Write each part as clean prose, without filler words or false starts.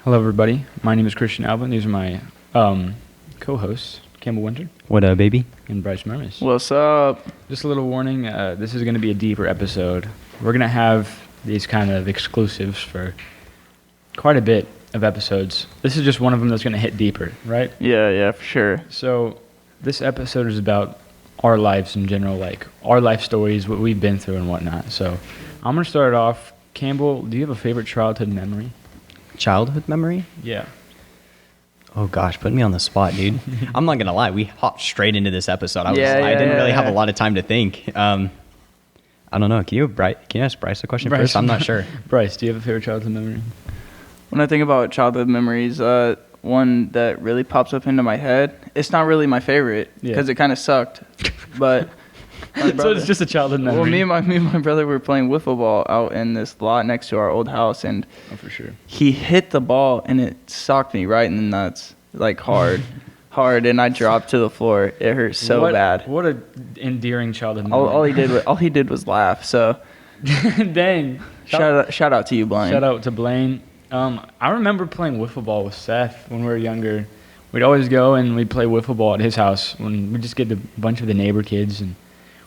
Hello, everybody. My name is Christian Alvin. These are my co-hosts, Campbell Winter What up, baby? and Bryce Mermis. What's up? Just a little warning, this is going to be a deeper episode. We're going to have these kind of exclusives for quite a bit of episodes. This is just one of them that's going to hit deeper, right? Yeah, for sure. So this episode is about our lives in general, like our life stories, what we've been through and whatnot. So I'm going to start it off. Campbell, do you have a favorite childhood memory? Childhood memory? Yeah. Oh gosh, putting me on the spot, dude. I'm not gonna lie, we hopped straight into this episode. I didn't really have a lot of time to think. I don't know. Can you ask Bryce a question first? I'm not sure. Bryce, do you have a favorite childhood memory? When I think about childhood memories, one that really pops up into my head, it's not really my favorite because it kind of sucked. But so it's just a childhood memory. Well, me and my brother were playing wiffle ball out in this lot next to our old house, and for sure, he hit the ball and it socked me right in the nuts, like hard, and I dropped to the floor. It hurt so bad. What a endearing childhood memory. All he did was laugh. So, dang. Shout out to you, Blaine. Shout out to Blaine. I remember playing wiffle ball with Seth when we were younger. We'd always go and we'd play wiffle ball at his house when we just get a bunch of the neighbor kids and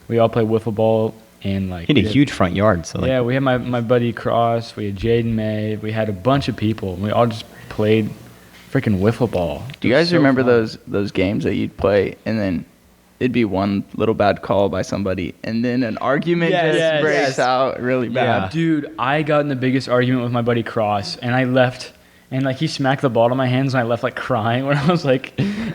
we all play wiffle ball and like. He had a huge front yard, so yeah, we had my buddy Cross, we had Jaden May, we had a bunch of people. We all just played freaking wiffle ball. Do you guys remember those games that you'd play and then it'd be one little bad call by somebody and then an argument breaks out really bad? Yeah. Dude, I got in the biggest argument with my buddy Cross and I left. And, like, he smacked the ball to my hands, and I left, like, crying when I was, like,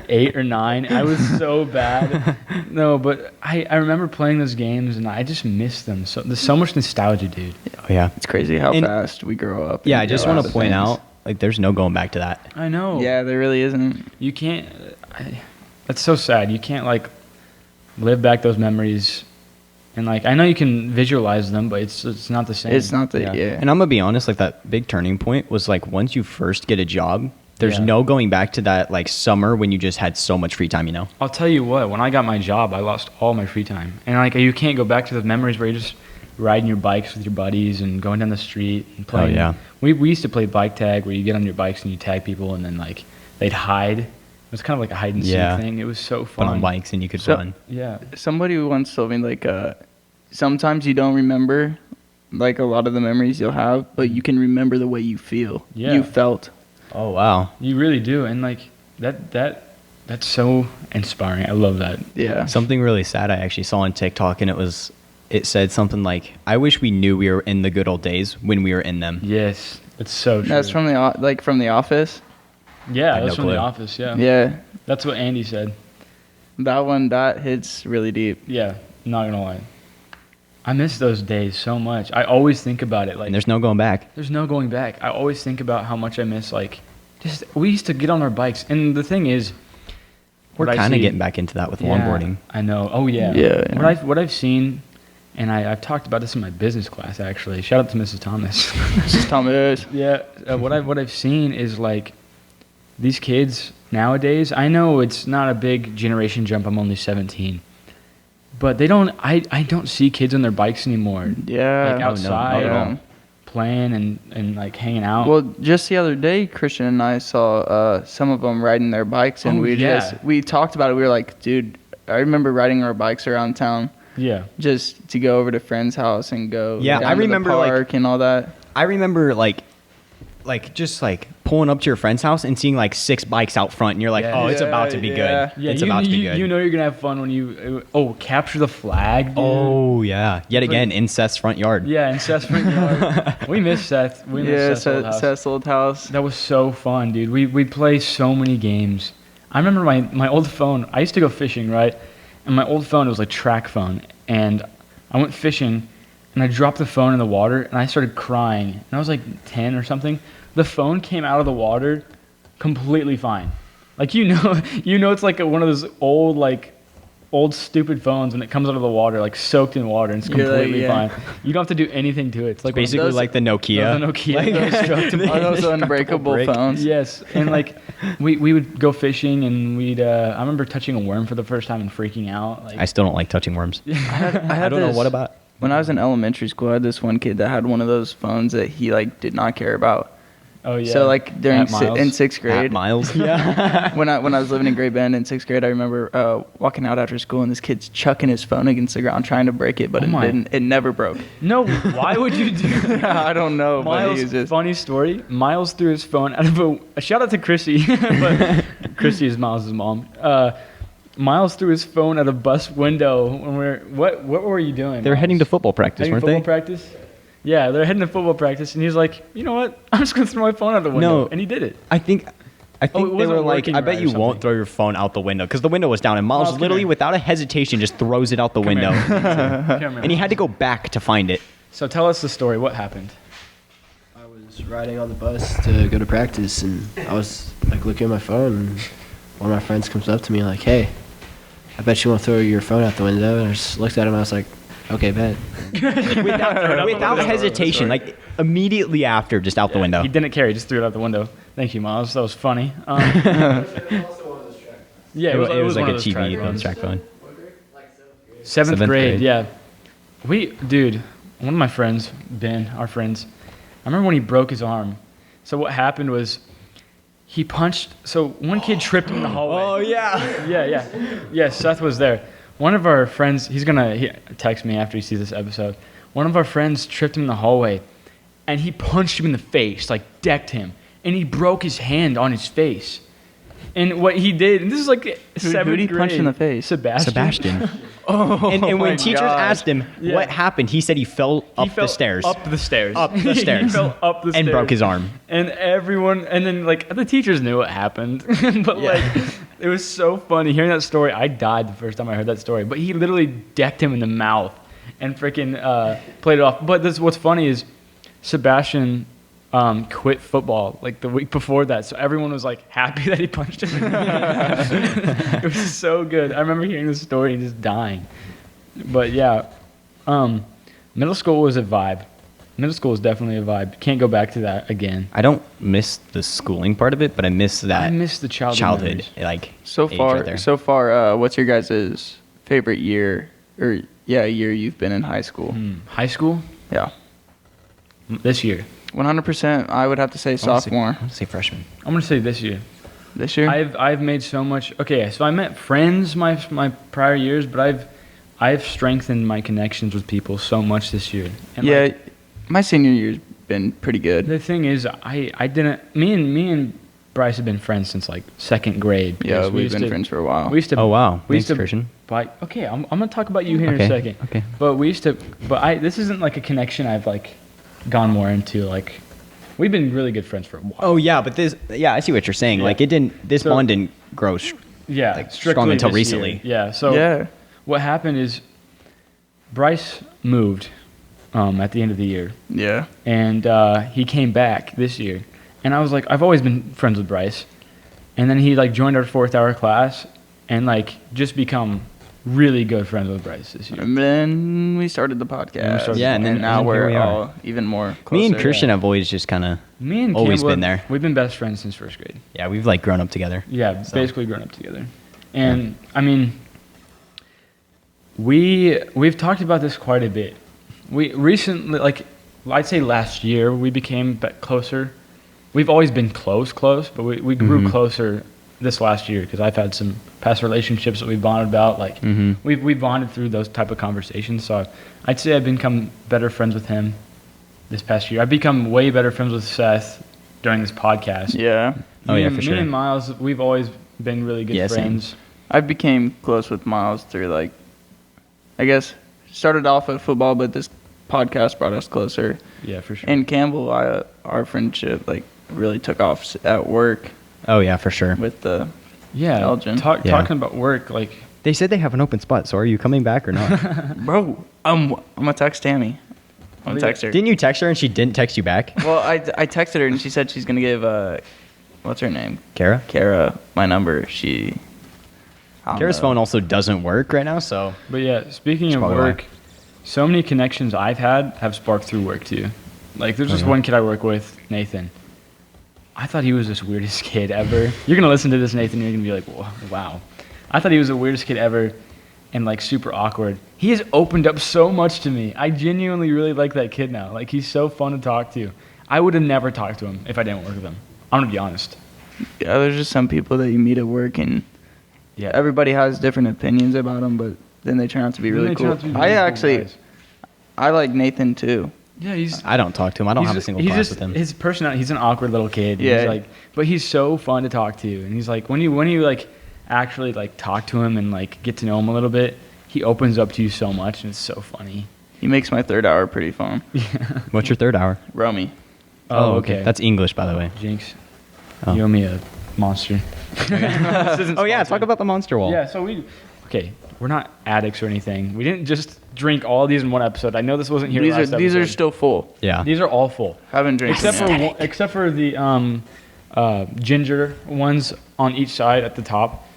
8 or 9. I was so bad. No, but I remember playing those games, and I just miss them. So there's so much nostalgia, dude. Oh, yeah. It's crazy how fast we grow up. Yeah, I just want to point out, like, there's no going back to that. I know. Yeah, there really isn't. You can't that's so sad. You can't, like, live back those memories. And, like, I know you can visualize them, but it's not the same. It's not the, And I'm going to be honest, like, that big turning point was, like, once you first get a job, there's no going back to that, like, summer when you just had so much free time, you know? I'll tell you what, when I got my job, I lost all my free time. And, like, you can't go back to those memories where you're just riding your bikes with your buddies and going down the street and playing. Oh, yeah. We used to play bike tag where you get on your bikes and you tag people and then, like, they'd hide. It was kind of like a hide and seek thing. It was so fun. But on bikes and you could run. Yeah. Somebody once told me, like, sometimes you don't remember, like, a lot of the memories you'll have, but you can remember the way you feel. Yeah. You felt. Oh, wow. You really do. And, like, that's so inspiring. I love that. Yeah. Something really sad I actually saw on TikTok, and it said something like, I wish we knew we were in the good old days when we were in them. Yes. It's so true. That's from the Office? Yeah, that's from The Office, yeah. Yeah. That's what Andy said. That hits really deep. Yeah, not gonna lie. I miss those days so much. I always think about it. Like, And there's no going back. There's no going back. I always think about how much I miss, like, we used to get on our bikes. And the thing is, We're kind of getting back into that with longboarding. I know. Oh, yeah. Yeah. What I've seen, and I've talked about this in my business class, actually. Shout out to Mrs. Thomas. Mrs. Thomas. Yeah. What I've seen is, like, these kids nowadays, I know it's not a big generation jump. I'm only 17. But they don't. I don't see kids on their bikes anymore. Yeah. Like outside, no. playing and like hanging out. Well, just the other day, Christian and I saw some of them riding their bikes, and we talked about it. We were like, dude, I remember riding our bikes around town. Yeah. Just to go over to friend's house and go. Yeah, down I remember to the park and all that. I remember just pulling up to your friend's house and seeing like 6 bikes out front, and you're like, it's about to be good. Yeah, it's about to be good. You know you're gonna have fun when you capture the flag. Dude. Oh yeah, yet again in Seth's front yard. Yeah, in Seth's front yard. We miss Seth. We miss Seth's old house. That was so fun, dude. We'd play so many games. I remember my old phone. I used to go fishing, right? And my old phone was like track phone, and I went fishing, and I dropped the phone in the water, and I started crying. And I was like 10 or something. The phone came out of the water completely fine. Like, you know it's like one of those old stupid phones when it comes out of the water, like soaked in water, and it's completely fine. You don't have to do anything to it. It's like basically like the Nokia. The Nokia. Those unbreakable phones. Yes, and like we would go fishing, and we'd. I remember touching a worm for the first time and freaking out. Like, I still don't like touching worms. I don't know what about. When I was in elementary school, I had this one kid that had one of those phones that he like did not care about. Oh yeah. So like during At Miles. in 6th grade, At Miles. Yeah. when I was living in Great Bend in 6th grade, I remember walking out after school and this kid's chucking his phone against the ground trying to break it, but it never broke. No, why would you do that? I don't know. Miles, but he was just funny story. Miles threw his phone out of a shout out to Chrissy, but Chrissy is Miles' mom. Miles threw his phone out a bus window when what were you doing? They were heading to football practice, weren't football they? Practice? Yeah, they're heading to football practice, and he's like, you know what? I'm just gonna throw my phone out the window, No. and he did it. I think it they were wasn't like, working I bet right you or won't something. throw your phone out the window because the window was down, and Miles come literally, here. without a hesitation, just throws it out the window, Come here, and he had to go back to find it. So tell us the story. What happened? I was riding on the bus to go to practice, and I was like looking at my phone, and one of my friends comes up to me like, "Hey, I bet you won't throw your phone out the window." And I just looked at him, and I was like, "Okay, bet." Without hesitation, like immediately after, just out the window. He didn't care. He just threw it out the window. Thank you, Miles. That was funny. Yeah, It was one like a of those track TV phones. track phone. Seventh Seventh grade, grade. yeah. Dude, one of my friends, Ben, our friends, I remember when he broke his arm. So what happened was he punched, so one kid tripped him in the hallway. Oh yeah. Yeah, Seth was there. One of our friends, he's going to text me after he sees this episode. One of our friends tripped him in the hallway, and he punched him in the face, like decked him, and he broke his hand on his face. And what he did, and this is like seventh who'd he grade. punch in the face? Sebastian. Oh, And when my teachers gosh. asked him what happened, he said he fell He up fell the stairs. Up the stairs. Up the He stairs. fell up the stairs. And broke his arm. And everyone, and then like the teachers knew what happened, but like it was so funny hearing that story. I died the first time I heard that story. But he literally decked him in the mouth and freaking played it off. But what's funny is Sebastian quit football like the week before that, so everyone was like happy that he punched him. It was so good. I remember hearing the story and just dying. But yeah, middle school was a vibe. Middle school is definitely a vibe. Can't go back to that again. I don't miss the schooling part of it, but I miss that. I miss the childhood memories. like So age right there. far, what's your guys' favorite year year you've been in high school? High school Yeah, this year. 100%. I would have to say sophomore. I want to say freshman. I'm gonna say this year. This year. I've made so much. Okay, so I met friends my prior years, but I've strengthened my connections with people so much this year. And yeah, like, my senior year's been pretty good. the thing is, I didn't. Me and Bryce have been friends since like second grade. Yeah, because we we've used been to- friends for a while. We used to. Oh wow. We used Thanks, to Christian. Okay, I'm gonna talk about you here in a Okay, second. okay. But we used to. But this isn't like a connection I've like gone more into. Like, we've been really good friends for a while. Oh yeah, but I see what you're saying. Yeah. Like this So- bond didn't grow. Yeah, like, strictly strong until this year. recently. Yeah. So Yeah. what happened is Bryce moved at the end of the year, Yeah. and he came back this year. And I was like, I've always been friends with Bryce, and then he like joined our 4th hour class, and like just become really good friends with Bryce this year. And then we started the podcast. Yeah, and then- now and here we're we are. all even more closer. Me and Christian have always just kind of. Me and Always Caleb, been there. We've been best friends since 1st grade. Yeah, we've like grown up together. Yeah, So- basically grown up together. And I mean, we've talked about this quite a bit. We recently, like I'd say last year, we became closer. We've always been close, but we grew closer this last year because I've had some past relationships that we bonded about. Like we bonded through those type of conversations. So I'd say I've become better friends with him this past year. I've become way better friends with Seth during this podcast. Yeah. Oh, yeah, for sure. Me and Miles, we've always been really good Yeah, same. friends. I became close with Miles through like, I guess, started off with football, but this podcast brought us closer. Yeah, for sure. And Campbell, our friendship like really took off at work Oh yeah, for sure. with the yeah, Elgin. Yeah. talking about work, like They said they have an open spot, so are you coming back or not? bro. I'm gonna text Tammy. I'm gonna text her. Didn't you text her and she didn't text you back? Well, I texted her and she said she's gonna give what's her name? Kara? Kara my number. I don't Kara's know. phone also doesn't work right now, so. But yeah, speaking That's of probably work, why. so many connections I've had have sparked through work too. Like there's this one kid I work with, Nathan. I thought he was this weirdest kid ever. You're gonna listen to this, Nathan. You're gonna be like, wow. I thought he was the weirdest kid ever, and like super awkward. He has opened up so much to me. I genuinely really like that kid now. Like he's so fun to talk to. I would have never talked to him if I didn't work with him. I'm gonna be honest. Yeah, there's just some people that you meet at work, and Yeah. everybody has different opinions about them, but then they turn out to be really cool. I like Nathan too. Yeah, I don't talk to him. I don't have a single class with him. His personality. He's an awkward little kid. Yeah. He's like, but he's so fun to talk to, and he's like when you like actually like talk to him and like get to know him a little bit, he opens up to you so much, and it's so funny. He makes my third hour pretty fun. What's your third hour? Romy. Oh, okay. That's English, by the way. Jinx. Oh. You owe me a monster. Oh yeah, talk about the monster wall. Yeah, so we're not addicts or anything. We didn't just drink all these in one episode. I know this wasn't here last episode. These are still full. Yeah. These are all full. Haven't drank Except for the ginger ones on each side at the top.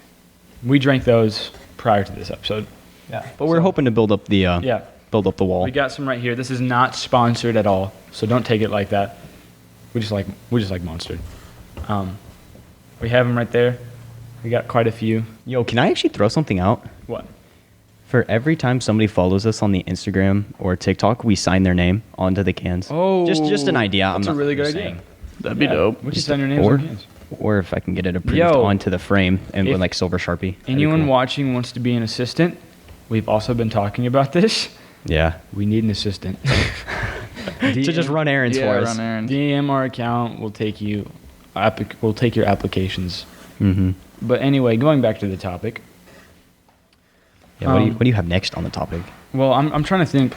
We drank those prior to this episode. Yeah. But we're hoping to build up the wall. We got some right here. This is not sponsored at all, so don't take it like that. We just like Monster. We have them right there. We got quite a few. Yo, can I actually throw something out? What? For every time somebody follows us on the Instagram or TikTok, we sign their name onto the cans. Oh, just an idea. That's a really good idea. saying. That'd be dope. We should sign your names on cans. Or if I can get it approved Yo, onto the frame and with like silver Sharpie. That'd be Anyone cool. watching wants to be an assistant? We've also been talking about this. Yeah. We need an assistant. To just run errands for us. Run errands. DM our account. We'll take your applications. Mm-hmm. But anyway, going back to the topic. Yeah, what do you have next on the topic? Well, I'm trying to think.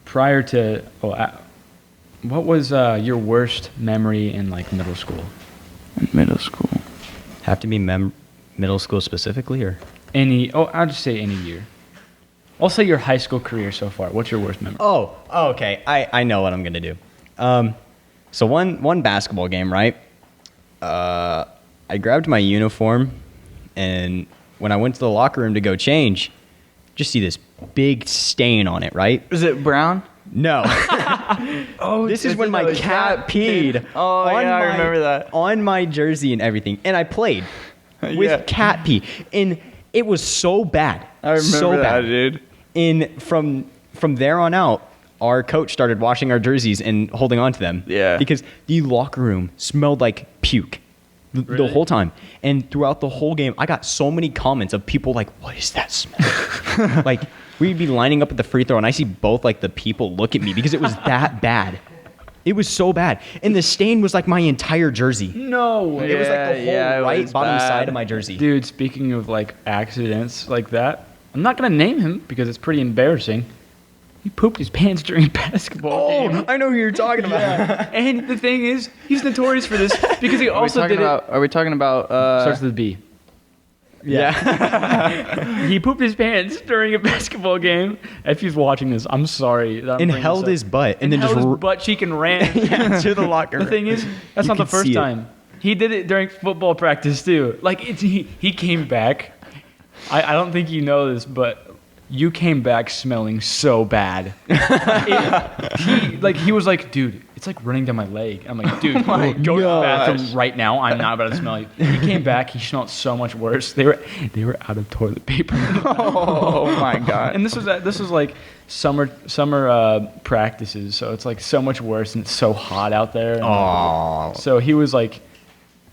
Prior to, what was your worst memory in like middle school? In middle school. Have to be middle school specifically, or? I'll just say any year. I'll say your high school career so far. What's your worst memory? Oh, okay. I know what I'm gonna do. So one basketball game, right? I grabbed my uniform, and when I went to the locker room to go change, just see this big stain on it, right? Is it brown? No. This is when my cat peed. I remember that. On my jersey and everything, and I played with cat pee, and it was so bad. I remember so that, bad. dude. And from there on out, our coach started washing our jerseys and holding on to them. Yeah. Because the locker room smelled like puke the Really? whole time. And throughout the whole game, I got so many comments of people like, what is that smell? Like, we'd be lining up at the free throw, and I see both like the people look at me because it was that bad. It was so bad. And the stain was like my entire jersey. No. It was like the whole it right was bottom bad. side of my jersey. Dude, speaking of like accidents like that, I'm not gonna name him because it's pretty embarrassing. He pooped his pants during a basketball game. I know who you're talking about. And the thing is, he's notorious for this because he also did it. Are we talking about? Starts with a B. Yeah. He pooped his pants during a basketball game. If he's watching this, I'm sorry. that I'm And bringing held this up. his butt and then held just his butt cheek and ran to the locker The room. thing is, that's You not the could first see it. time. He did it during football practice too. Like he came back. I don't think you know this, but you came back smelling so bad. He was like, dude, it's like running down my leg. I'm like, dude, go to the bathroom right now. I'm not about to smell you. He came back. He smelled so much worse. They were out of toilet paper. Oh my god. And this was like summer practices, so it's like so much worse, and it's so hot out there. And Oh. so he was like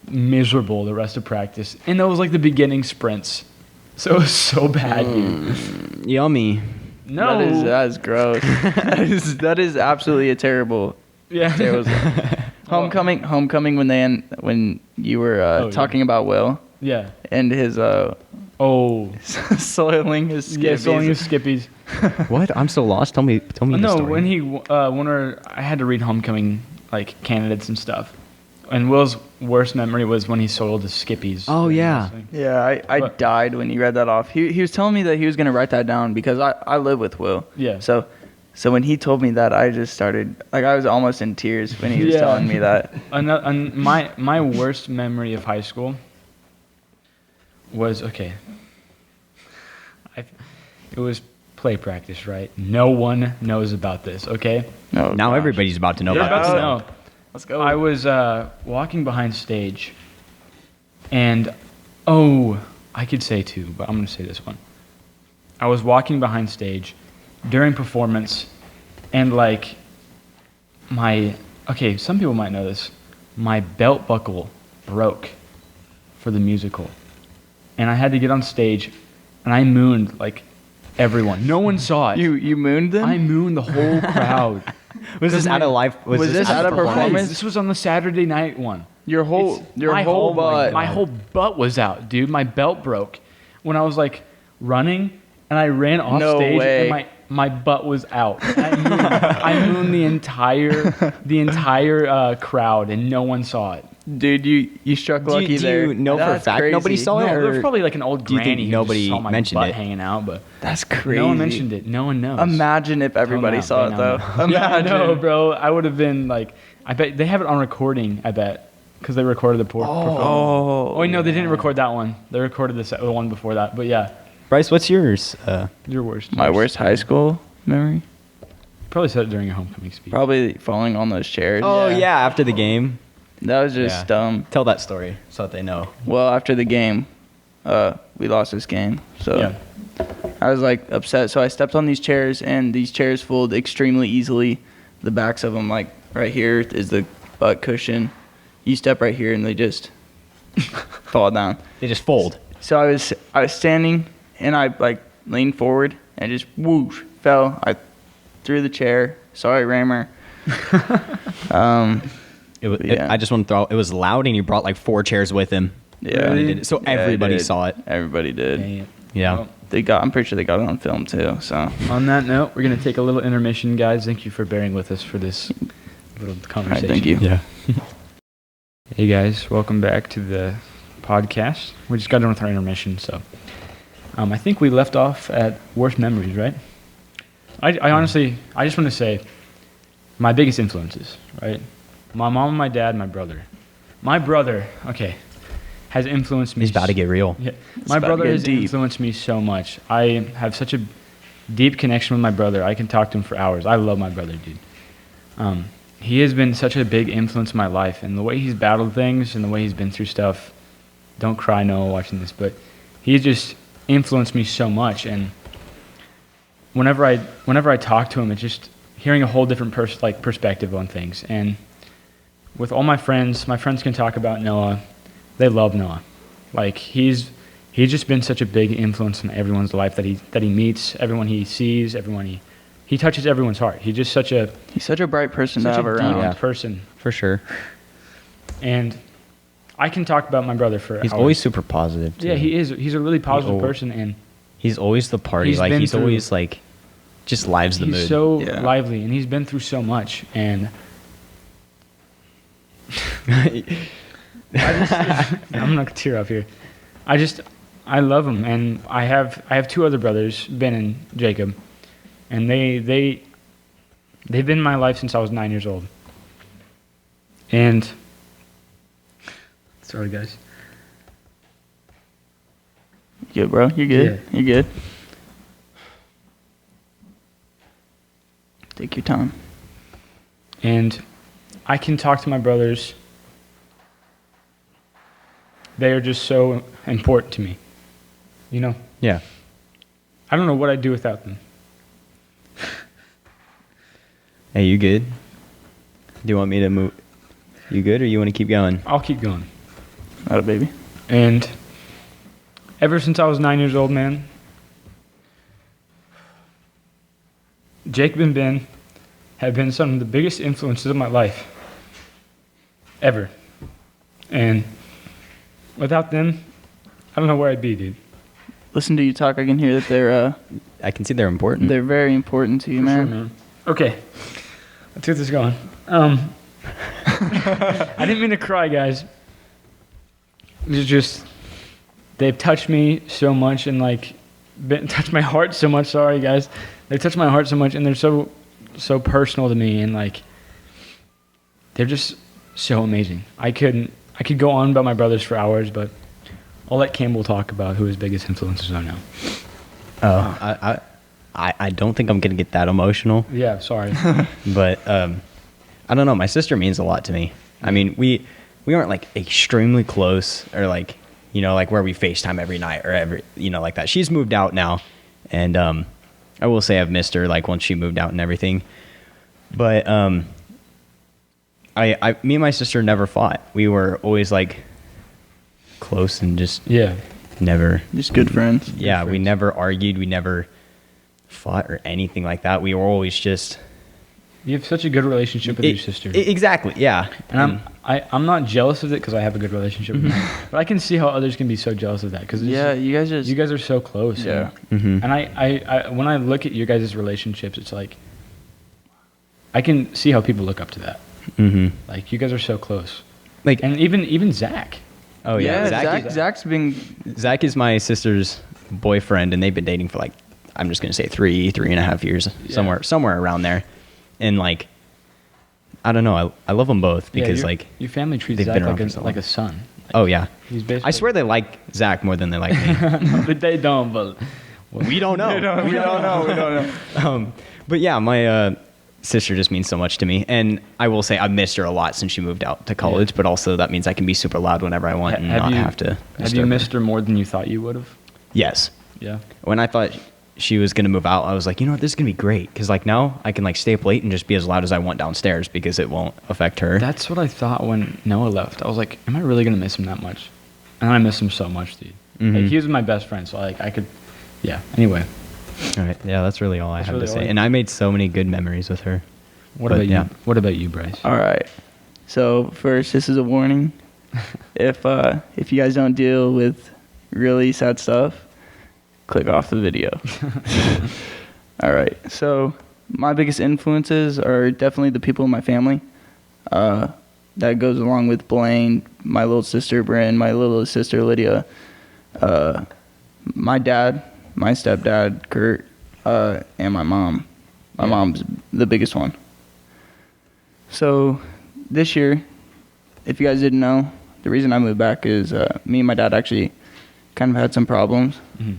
miserable the rest of practice, and that was like the beginning sprints. So it was so bad, dude. Yummy. No, That is gross. that is absolutely a terrible. yeah. Terrible. Homecoming when you were yeah. talking about Will Yeah. and his soiling his Yeah, skivvies. selling his skippies. What? I'm so lost. Tell me the No, story. when I had to read homecoming like candidates and stuff, and Will's worst memory was when he soiled his skippies. Oh, yeah. Yeah, I But- died when he read that off. He was telling me that he was going to write that down because I live with Will. Yeah. So when he told me that, I just started, like, I was almost in tears when he was Yeah. telling me that. And my worst memory of high school was it was play practice, right? No one knows about this, okay? No, Now gosh. everybody's about to know You're about about this. to know. Let's go. I was walking behind stage, and I could say two, but I'm going to say this one. I was walking behind stage during performance, and like my okay, some people might know this. My belt buckle broke for the musical. And I had to get on stage, and I mooned like everyone. No one saw it. You mooned them? I mooned the whole crowd. Was this out of life? Was this out of performance? This was on the Saturday night one. Your whole butt. My whole butt was out, dude. My belt broke when I was like running, and I ran off stage, and my butt was out. I mooned the entire crowd, and no one saw it. Dude, you struck lucky there. Do you know for a fact nobody saw it? No, there was probably like an old granny who nobody just saw my mentioned butt it? hanging out, but That's crazy. no one mentioned it. No one knows. Imagine if everybody saw it, though. Imagine. Yeah, I know, bro. I would have been like, I bet they have it on recording. I bet because they recorded the performance. Oh, wait, no, they didn't record that one. They recorded the one before that. But yeah, Bryce, what's yours? your worst. My worst high school memory? Probably said it during a homecoming speech. Probably falling on those chairs. Oh yeah, after the game. That was just dumb. Tell that story so that they know. Well, after the game, we lost this game. So Yeah. I was like upset. So I stepped on these chairs, and these chairs fold extremely easily. The backs of them, like right here, is the butt cushion. You step right here, and they just fall down. They just fold. So I was standing, and I like leaned forward and just whoosh fell. I threw the chair. Sorry, Raymer. I just want to throw out, it was loud, and he brought like 4 chairs with him. Yeah, When he did it. So everybody did. saw it. Everybody did. Yeah. Well, I'm pretty sure they got it on film too. So on that note, we're gonna take a little intermission, guys. Thank you for bearing with us for this little conversation. thank you. Yeah. Hey guys, welcome back to the podcast. We just got done with our intermission, so I think we left off at worst memories, right? I honestly, I just want to say my biggest influences, right? My mom, my dad, my brother. My brother, okay, has influenced me. He's about to get real. Yeah, my brother has influenced me so much. I have such a deep connection with my brother. I can talk to him for hours. I love my brother, dude. He has been such a big influence in my life, and the way he's battled things and the way he's been through stuff. Don't cry, Noah, watching this, but he's just influenced me so much. And whenever I talk to him, it's just hearing a whole different perspective on things. And with all my friends can talk about Noah. They love Noah. Like he's just been such a big influence in everyone's life that he meets, everyone he sees, everyone he touches everyone's heart. He's just such a bright person to have around. Deep person For sure. And I can talk about my brother for He's hours. always super positive, too. Yeah, he is. He's a really positive person, and he's always the party. He's Always like just lives the mood. he's so lively, and he's been through so much. And I'm not gonna tear up here. I love him, and I have 2 other brothers, Ben and Jacob, and they've been in my life since I was 9 years old. And sorry, guys. Good, bro. You're good. Yeah. You're good. Take your time. And I can talk to my brothers. They are just so important to me. You know? Yeah. I don't know what I'd do without them. Hey, you good? Do you want me to move? You good, or you want to keep going? I'll keep going. Not a baby. And ever since I was 9 years old, man, Jacob and Ben have been some of the biggest influences of my life. Ever. And without them, I don't know where I'd be, dude. Listen to you talk. I can hear that they're I can see they're important. they're very important to you, For man. sure, man. Okay. Let's get this going. I didn't mean to cry, guys. It's just, they've touched me so much and touched my heart so much. Sorry, guys. They've touched my heart so much, and they're so personal to me, and they're just so amazing. I could go on about my brothers for hours, but I'll let Campbell talk about who his biggest influences are now. Oh, I don't think I'm gonna get that emotional. Yeah, sorry. But I don't know. My sister means a lot to me. I mean, we aren't extremely close, or where we FaceTime every night or like that. She's moved out now, and I will say I've missed her once she moved out and everything. But me and my sister never fought. We were always like close and just never. Just good friends. Yeah, Good we friends. never argued. We never fought or anything like that. We were always just. You have such a good relationship with your sister. Exactly. Yeah. And I'm not jealous of it because I have a good relationship with her. But I can see how others can be so jealous of that because You guys are so close. Yeah. Mhm. And I when I look at your guys' relationships, it's like I can see how people look up to that. Mhm. Like you guys are so close. Like, And even Zach. oh yeah, Zach's been Zach is my sister's boyfriend, and they've been dating for like, I'm just gonna say 3.5 years, somewhere around there. And like, I don't know, I love them both because like your family treats they've Zach been around like for so like long. a son. Oh yeah, He's basically I swear they like Zach more than they like me. no, they don't, but We don't know. we don't know. But yeah, my sister just means so much to me, and I will say I missed her a lot since she moved out to college. Yeah. But also that means I can be super loud whenever I want and not have to. Have you disturb her. missed her more than you thought you would have? Yes. Yeah. When I thought she was gonna move out, I was like, you know what, this is gonna be great because like now I can like stay up late and just be as loud as I want downstairs because it won't affect her. That's what I thought when Noah left. I was like, am I really gonna miss him that much? And I miss him so much, dude. Mhm. Like, he was my best friend, so like I could, yeah. Anyway, All right. Yeah, that's really all I That's have really to all say. you- And I made so many good memories with her. what But, about yeah. you? What about you, Bryce? All right. So first, this is a warning. If you guys don't deal with really sad stuff, click off the video. All right. So my biggest influences are definitely the people in my family. That goes along with Blaine, my little sister Bryn, my little sister Lydia, my dad, my stepdad Kurt, and my mom. My mom's the biggest one. So this year, if you guys didn't know, the reason I moved back is me and my dad actually kind of had some problems. Mhm.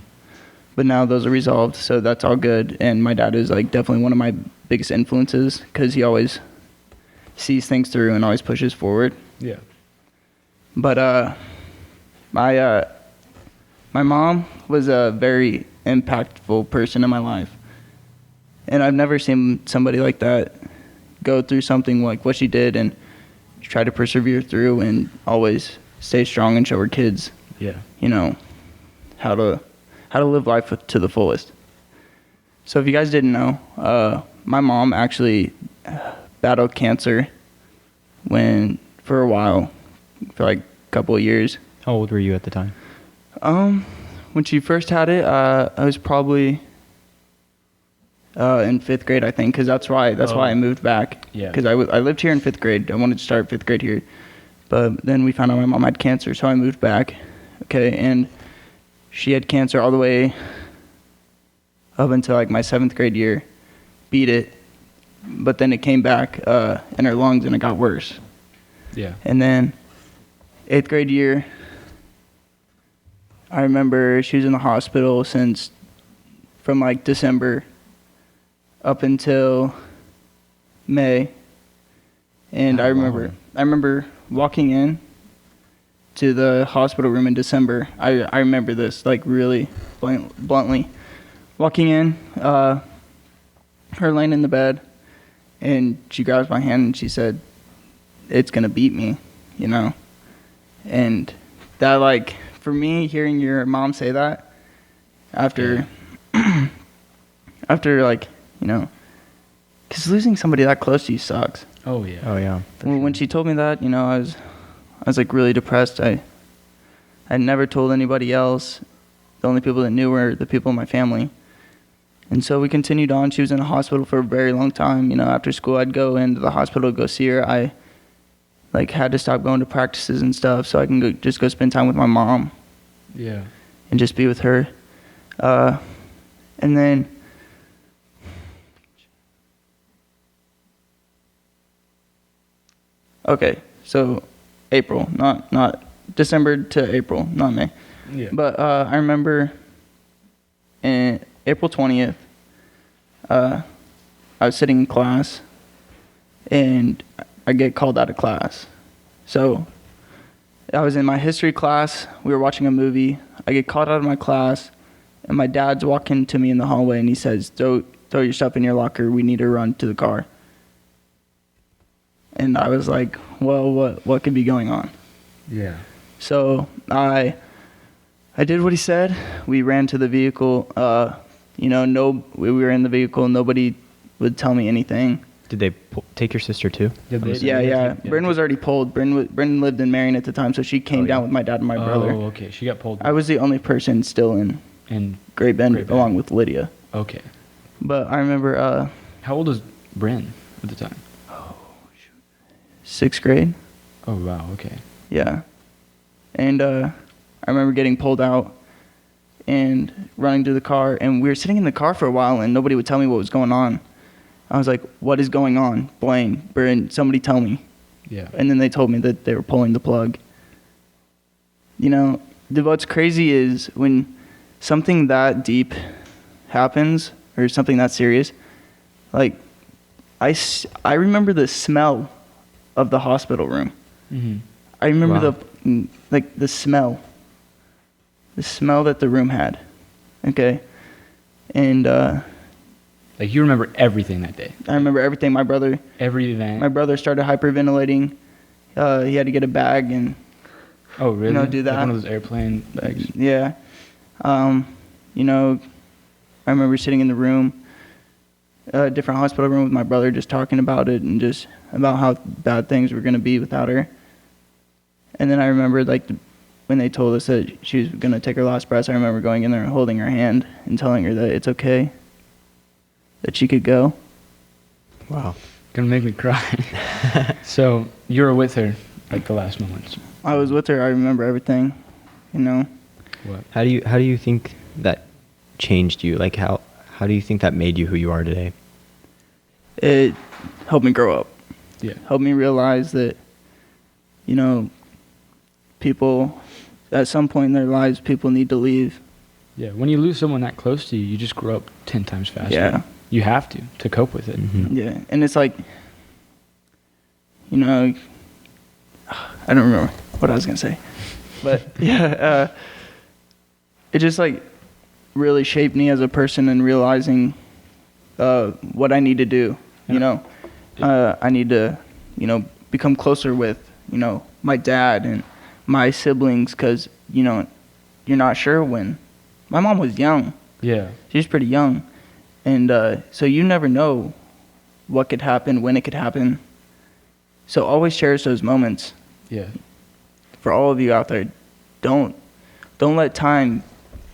But now those are resolved, so that's all good. And my dad is like definitely one of my biggest influences because he always sees things through and always pushes forward. Yeah. But my mom was a very impactful person in my life, and I've never seen somebody like that go through something like what she did and try to persevere through and always stay strong and show her kids, Yeah. you know, how to live life to the fullest. So if you guys didn't know, my mom actually battled cancer for a while, for like a couple of years. How old were you at the time? When she first had it, I was probably in 5th grade, I think, because that's why I moved back. Yeah. Because I lived here in 5th grade. I wanted to start 5th grade here, but then we found out my mom had cancer, so I moved back. Okay, and she had cancer all the way up until like my 7th grade year, beat it, but then it came back in her lungs and it got worse. Yeah. And then 8th grade year, I remember she was in the hospital from like December up until May. And I remember walking in to the hospital room in December. I remember this like really bluntly. Walking in, her laying in the bed, and she grabs my hand and she said, "It's gonna beat me," you know. And that, like, for me, hearing your mom say that after like, you know, because losing somebody that close to you sucks. Oh yeah. Oh yeah. When she told me that, you know, I was like really depressed. I never told anybody else. The only people that knew were the people in my family. And so we continued on. She was in a hospital for a very long time. You know, after school, I'd go into the hospital to go see her. I like had to stop going to practices and stuff so I can go spend time with my mom Yeah. and just be with her. And then okay, so April, not December to April, not May. Yeah. But I remember in April 20th, I was sitting in class, and I get called out of class. So I was in my history class. We were watching a movie. I get called out of my class, and my dad's walking to me in the hallway, and he says, throw your stuff in your locker. We need to run to the car. And I was like, well, what could be going on? Yeah. So I did what he said. We ran to the vehicle. We were in the vehicle. Nobody would tell me anything. Did they take your sister too? Yeah. Bryn was already pulled. Bryn lived in Marion at the time, so she came down with my dad and my brother. Oh, okay. She got pulled. I was the only person still in Great Bend, along with Lydia. Okay. But I remember. How old was Bryn at the time? 6th grade. Oh, wow. Okay. Yeah. And I remember getting pulled out and running to the car. And we were sitting in the car for a while, and nobody would tell me what was going on. I was like, what is going on? Blaine, Bryn, somebody tell me. Yeah. And then they told me that they were pulling the plug. What's crazy is when something that deep happens, or something that serious, like, I remember the smell of the hospital room. Mm-hmm. I remember the smell that the room had. Okay. And like, you remember everything that day? I remember everything. Every event? My brother started hyperventilating. He had to get a bag and oh, really? Do that. Like one of those airplane bags? Yeah. I remember sitting in the room, a different hospital room with my brother, just talking about it and just about how bad things were going to be without her. And then I remember, when they told us that she was going to take her last breaths, I remember going in there and holding her hand and telling her that it's okay, that she could go. Wow. Gonna make me cry. So, you were with her, the last moments? I was with her. I remember everything, What? How do you think that changed you? Like, how do you think that made you who you are today? It helped me grow up. Yeah. Helped me realize that, people, at some point in their lives, people need to leave. Yeah, when you lose someone that close to you, you just grow up 10 times faster. Yeah. You have to cope with it. Mm-hmm. Yeah, and it's like, I don't remember what I was going to say. But, yeah, it just, really shaped me as a person and realizing what I need to do, I need to, become closer with, my dad and my siblings because, you're not sure when. My mom was young. Yeah. She was pretty young. And so you never know what could happen, when it could happen. So always cherish those moments. Yeah. For all of you out there, don't let time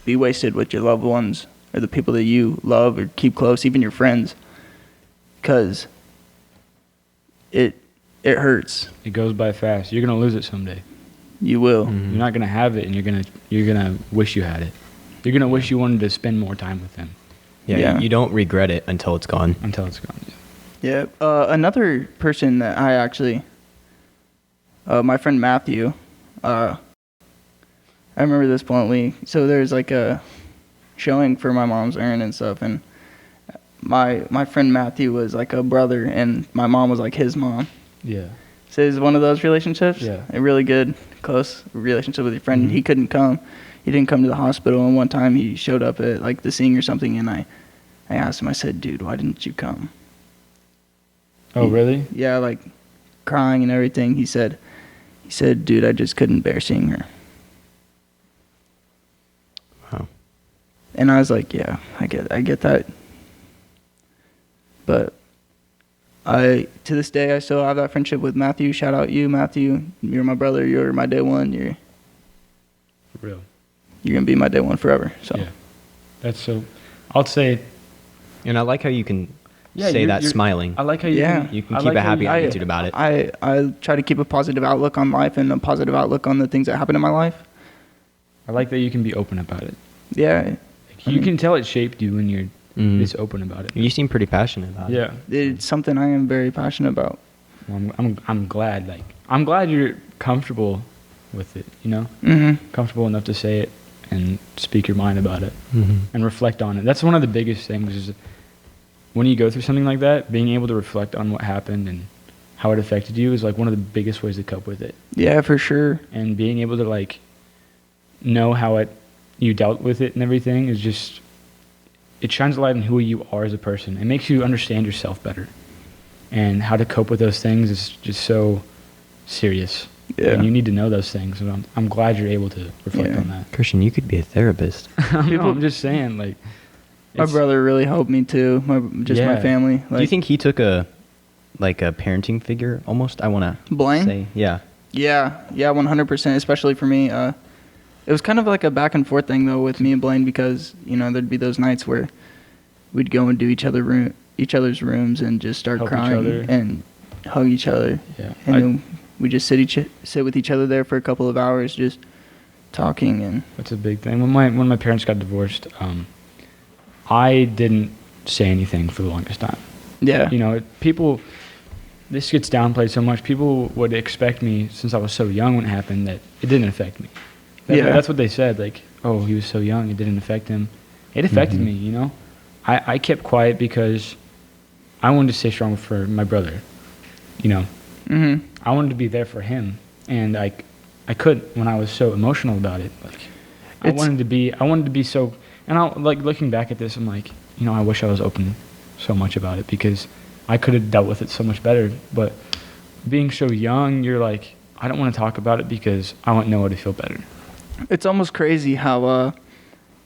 be wasted with your loved ones or the people that you love or keep close, even your friends, because it hurts. It goes by fast. You're gonna lose it someday. You will. Mm-hmm. You're not gonna have it, and you're gonna wish you had it. You're gonna wish you wanted to spend more time with them. Yeah. You don't regret it until it's gone. Until it's gone. Yeah. Another person that I actually, my friend Matthew, I remember this bluntly. So there's a showing for my mom's urn and stuff, and my friend Matthew was like a brother, and my mom was like his mom. Yeah. So it's one of those relationships. Yeah. A really good, close relationship with your friend. Mm-hmm. He couldn't come. He didn't come to the hospital, and one time he showed up at the Sing or something, and I asked him, I said, dude, why didn't you come? Oh, really? Yeah, crying and everything. He said, dude, I just couldn't bear seeing her. Wow. And I was like, yeah, I get that. But to this day, I still have that friendship with Matthew. Shout out you, Matthew. You're my brother. You're my day one. You're For real. gonna be my day one forever. So Yeah. That's so. I'll say. And I like how you can Yeah, say you're- that you're- smiling. I like how you. Yeah. Can, You can I keep like a how happy you- attitude about it. I try to keep a positive outlook on life and a positive outlook on the things that happen in my life. I like that you can be open about it. Yeah, You can tell it shaped you when you're Mhm. this open about it. You seem pretty passionate about it. Yeah. it's something I am very passionate about. Well, I'm glad. I'm glad you're comfortable with it. Mm-hmm. Comfortable enough to say it and speak your mind about it Mm-hmm. and reflect on it. That's one of the biggest things. Is when you go through something like that, being able to reflect on what happened and how it affected you is one of the biggest ways to cope with it. Yeah, for sure. And being able to know how you dealt with it and everything is just, it shines a light on who you are as a person. It makes you understand yourself better. and how to cope with those things is just so serious. Yeah. And you need to know those things. And I'm glad you're able to reflect on that. Christian, you could be a therapist. I'm just saying, like, My brother really helped me too. My Yeah. family. Like, Do you think he took a parenting figure almost? I want to Blaine? say, yeah. Yeah, 100%. Especially for me. It was kind of like a back and forth thing though with me and Blaine, because there'd be those nights where we'd go and do each other's rooms and just start Help each crying other. and hug each other. Yeah. And then we just sit with each other there for a couple of hours, just talking. And That's a big thing. When my parents got divorced, I didn't say anything for the longest time. yeah, People, this gets downplayed so much. People would expect me, since I was so young when it happened, that it didn't affect me. That's what they said. Like, oh, he was so young, it didn't affect him. It affected me. I kept quiet because I wanted to stay strong for my brother. I wanted to be there for him, and I couldn't when I was so emotional about it. Like, I wanted to be so. And looking back at this, I'm like, I wish I was open so much about it, because I could have dealt with it so much better. But being so young, you're like, I don't want to talk about it because I want Noah to feel better. it's almost crazy how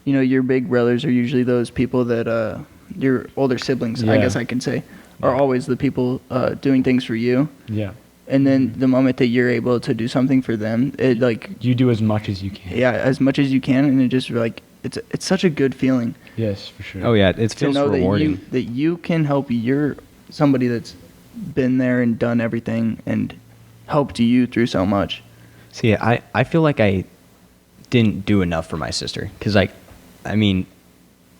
your big brothers are usually those people that your older siblings, I Yeah. guess I can say, are always the people doing things for you. Yeah. And then the moment that you're able to do something for them, it like You do as much as you can. as much as you can, and it just like it's such a good feeling Yes, for sure. Oh, yeah. It to feels know rewarding. that you can help somebody that's been there and done everything and helped you through so much. See, I feel like I didn't do enough for my sister, because I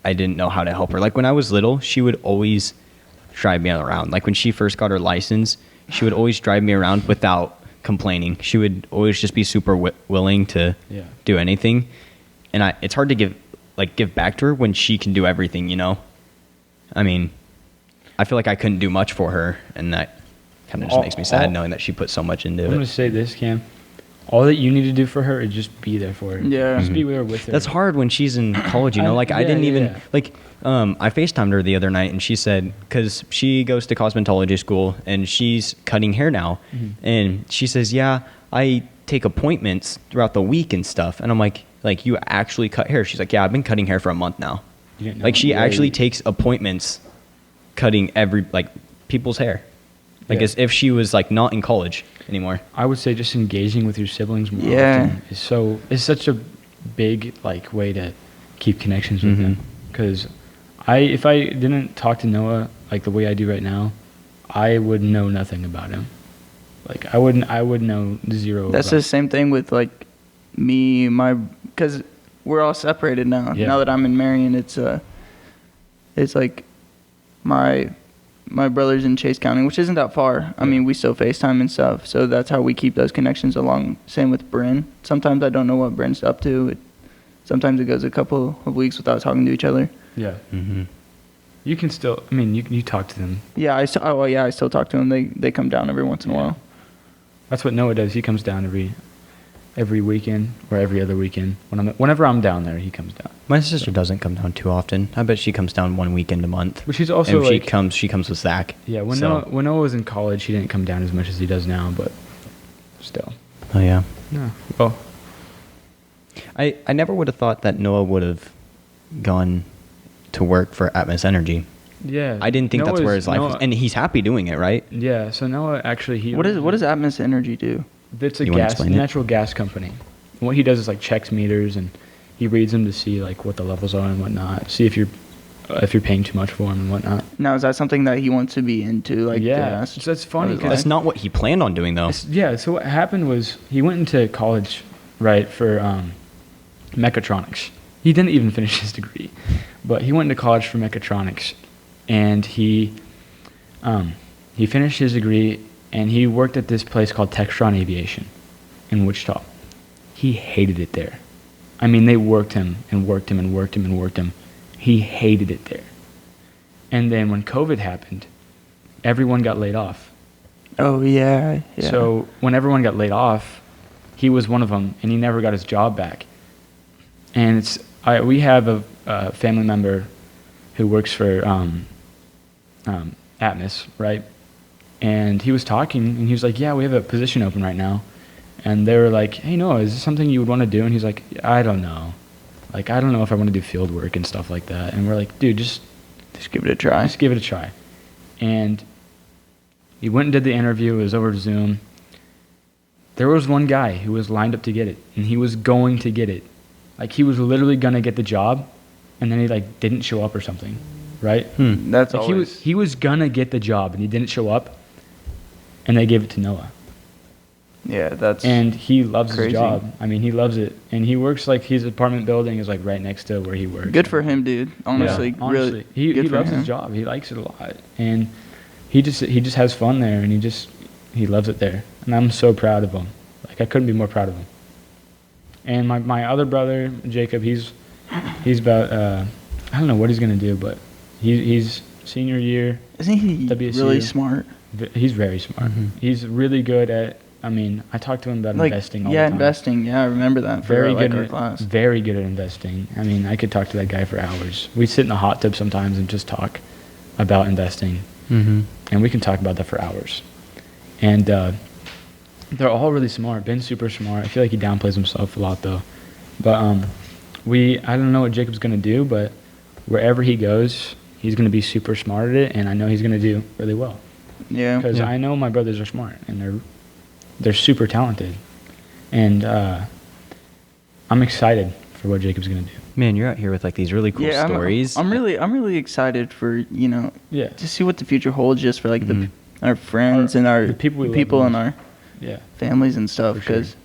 didn't know how to help her. Like, when I was little, she would always drive me around. Like, when she first got her license, she would always drive me around without complaining. She would always just be super willing to do anything. And it's hard to give back to her when she can do everything, I mean, I feel like I couldn't do much for her, and that kind of just makes me sad knowing that she put so much into I'm going it. to say this, Cam. All that you need to do for her is just be there for her. Yeah. Just be there with her. That's hard when she's in college, Like, I didn't even I FaceTimed her the other night, and she said, because she goes to cosmetology school and she's cutting hair now, and she says, yeah, I take appointments throughout the week and stuff. And I'm like, you actually cut hair? She's like, yeah, I've been cutting hair for a month now. You didn't know Like, she that? actually takes appointments cutting people's hair. Like, Yeah. as if she was not in college anymore. I would say just engaging with your siblings more Yeah. often is such a big way to keep connections with them. Because if I didn't talk to Noah the way I do right now, I would know nothing about him. I would know zero. That's about the same thing with me, because we're all separated now. Yeah. Now that I'm in Marion, it's like my brother's in Chase County, which isn't that far. I mean, we still FaceTime and stuff, so that's how we keep those connections along. Same with Bryn. Sometimes I don't know what Bryn's up to. Sometimes it goes a couple of weeks without talking to each other. Yeah. Mm-hmm. You can still. I mean, you talk to them. Yeah, I still talk to them. They come down every once in a while. That's what Noah does. He comes down every weekend or every other weekend. Whenever I'm down there, he comes down. My sister doesn't come down too often. I bet she comes down one weekend a month. But she's also and she comes with Zach. Yeah, when Noah was in college, he didn't come down as much as he does now, but still. Oh, yeah. Yeah. Well, I never would have thought that Noah would have gone to work for Atmos Energy. yeah. I didn't think that's where his life was. Noah- And he's happy doing it, right? Yeah, so Noah actually What does Atmos Energy do? It's a You wanna explain it? natural gas company. And what he does is checks meters and he reads them to see what the levels are and whatnot. See if you're paying too much for them and whatnot. Now, is that something that he wants to be into? Yeah, gas? so that's funny. What is 'cause That's not what he planned on doing, though. Yeah, so what happened was he went into college, right, for mechatronics. He didn't even finish his degree, but he went into college for mechatronics, and he finished his degree, and he worked at this place called Textron Aviation in Wichita. He hated it there. I mean, they worked him and worked him and worked him and worked him. He hated it there. And then when COVID happened, everyone got laid off. Oh yeah. So when everyone got laid off, he was one of them, and he never got his job back. And we have a family member who works for Atmos, right? and he was talking, and he was like, yeah, we have a position open right now. And they were like, hey, Noah, is this something you would want to do? And he's like, I don't know. Like, I don't know if I want to do field work and stuff like that. And we're like, dude, just give it a try. Just give it a try. And he went and did the interview. It was over Zoom. There was one guy who was lined up to get it, and he was going to get it. Like, he was literally going to get the job, and then he, like, didn't show up or something, right? That's like, always... He was going to get the job, and he didn't show up, and they gave it to Noah. Yeah, that's And he loves crazy. his job. I mean, he loves it. And he works, like, his apartment building is, like, right next to where he works. Good for him, dude. Honestly, Yeah, honestly. really. He good for loves him. his job. He likes it a lot. And he just has fun there, and he loves it there. And I'm so proud of him. Like, I couldn't be more proud of him. And my other brother, Jacob, he's about, I don't know what he's going to do, but he's senior year. Isn't he WSU. really smart? He's very smart. He's really good at, I mean, I talk to him about investing all the time. Investing. Yeah, I remember that. Very good our class. Very good at investing. I mean, I could talk to that guy for hours. We sit in the hot tub sometimes and just talk about investing. And we can talk about that for hours. And they're all really smart. Ben's super smart. I feel like he downplays himself a lot, though. But I don't know what Jacob's going to do, but wherever he goes, he's going to be super smart at it, and I know he's going to do really well. Yeah. Because I know my brothers are smart, and they're super talented. And I'm excited for what Jacob's going to do. Man, you're out here with like these really cool stories. I'm really excited for, Yeah. to see what the future holds just for like our friends and our the people we love people most. and our Yeah. families and stuff, For sure. because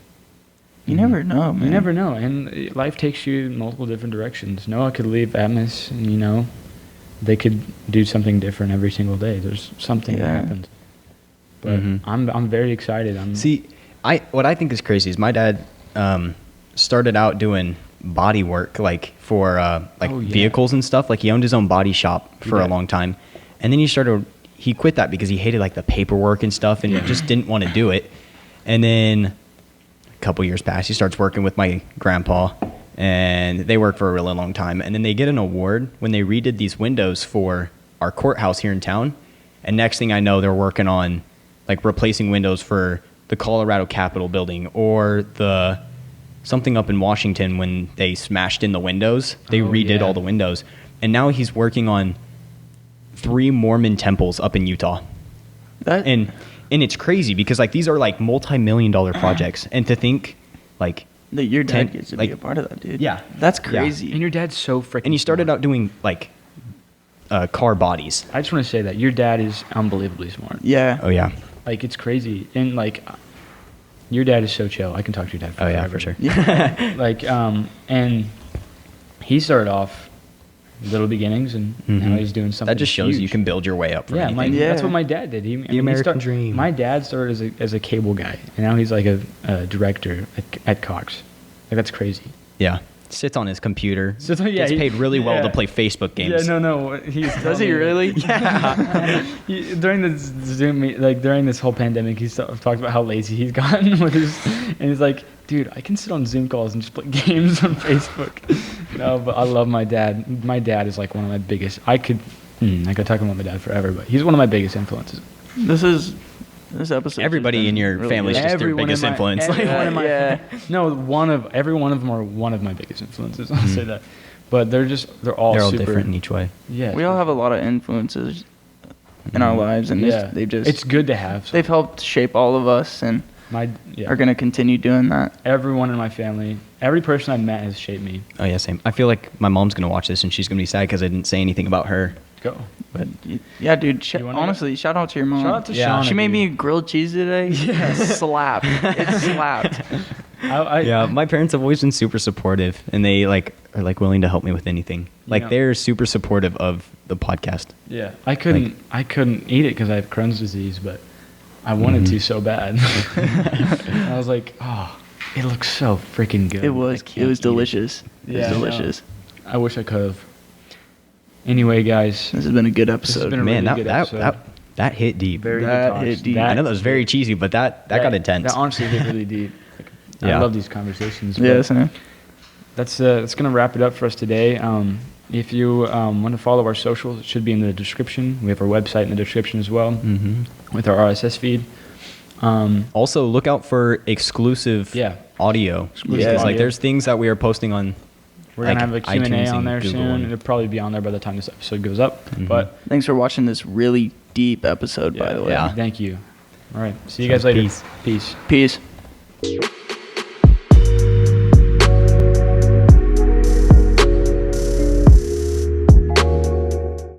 you never know, man. You never know, and life takes you in multiple different directions. Noah could leave Atmos, and they could do something different every single day. There's something that happens. But I'm very excited. See, what I think is crazy is my dad started out doing body work, like for vehicles and stuff. Like he owned his own body shop for a long time, and then he quit that because he hated like the paperwork and stuff, and he just didn't want to do it. And then a couple years pass, he starts working with my grandpa, and they work for a really long time. And then they get an award when they redid these windows for our courthouse here in town. And next thing I know, they're working on like replacing windows for the Colorado Capitol building or something up in Washington when they smashed in the windows. They redid all the windows. And now he's working on 3 Mormon temples up in Utah. And it's crazy because like these are like multi-million-dollar projects. And to think like that your dad gets to be a part of that, dude. Yeah. That's crazy. And your dad's so freaking And he started smart. out doing like car bodies. I just want to say that your dad is unbelievably smart. Yeah. Oh yeah. Like it's crazy, and like your dad is so chill. I can talk to your dad forever. Oh yeah, for sure. Like and he started off little beginnings, and now he's doing something. That just shows huge. you can build your way up from Yeah, anything. that's what my dad did. The American dream. My dad started as a cable guy, and now he's like a director at Cox. Like that's crazy. Yeah. Sits on his computer. Gets Gets paid really well to play Facebook games. Yeah, no. Does he really? Yeah. During this Zoom, during this whole pandemic, he's talked about how lazy he's gotten with and he's like, dude, I can sit on Zoom calls and just play games on Facebook. No, but I love my dad. My dad is like one of my biggest. I could talk about my dad forever, but he's one of my biggest influences. This episode. Everybody in your family is just their biggest influence. Every one of them are one of my biggest influences. I'll say that. But they're all super different in each way. Yeah. We all have a lot of influences in our lives, and it's good to have. They've helped shape all of us, and are going to continue doing that. Everyone in my family, every person I've met has shaped me. Oh yeah, same. I feel like my mom's gonna watch this and she's gonna be sad because I didn't say anything about her. Go. But yeah, dude. Honestly, shout out to your mom. Shout out to Shauna, She made dude. me grilled cheese today. Yeah, slapped. It slapped. Yeah, my parents have always been super supportive, and they are willing to help me with anything. They're super supportive of the podcast. Yeah, I couldn't eat it because I have Crohn's disease, but I wanted to so bad. I was like, oh, it looks so freaking good. It was delicious. Yeah, it was delicious. I wish I could have. Anyway, guys, this has been a good episode. Man, that hit deep. Very that good hit deep. I know that was very cheesy, but that got intense. That honestly hit really deep. I love these conversations. Yes, man. That's gonna wrap it up for us today. If you want to follow our socials, it should be in the description. We have our website in the description as well, with our RSS feed. Also, look out for exclusive audio. Yeah. Like, there's things that we are posting on. We're going to have a Q&A iTunes on there and Google soon. and- It'll probably be on there by the time this episode goes up. But Thanks for watching this really deep episode, by the way. Yeah. thank you. All right. See you guys later. Peace. Peace. Peace.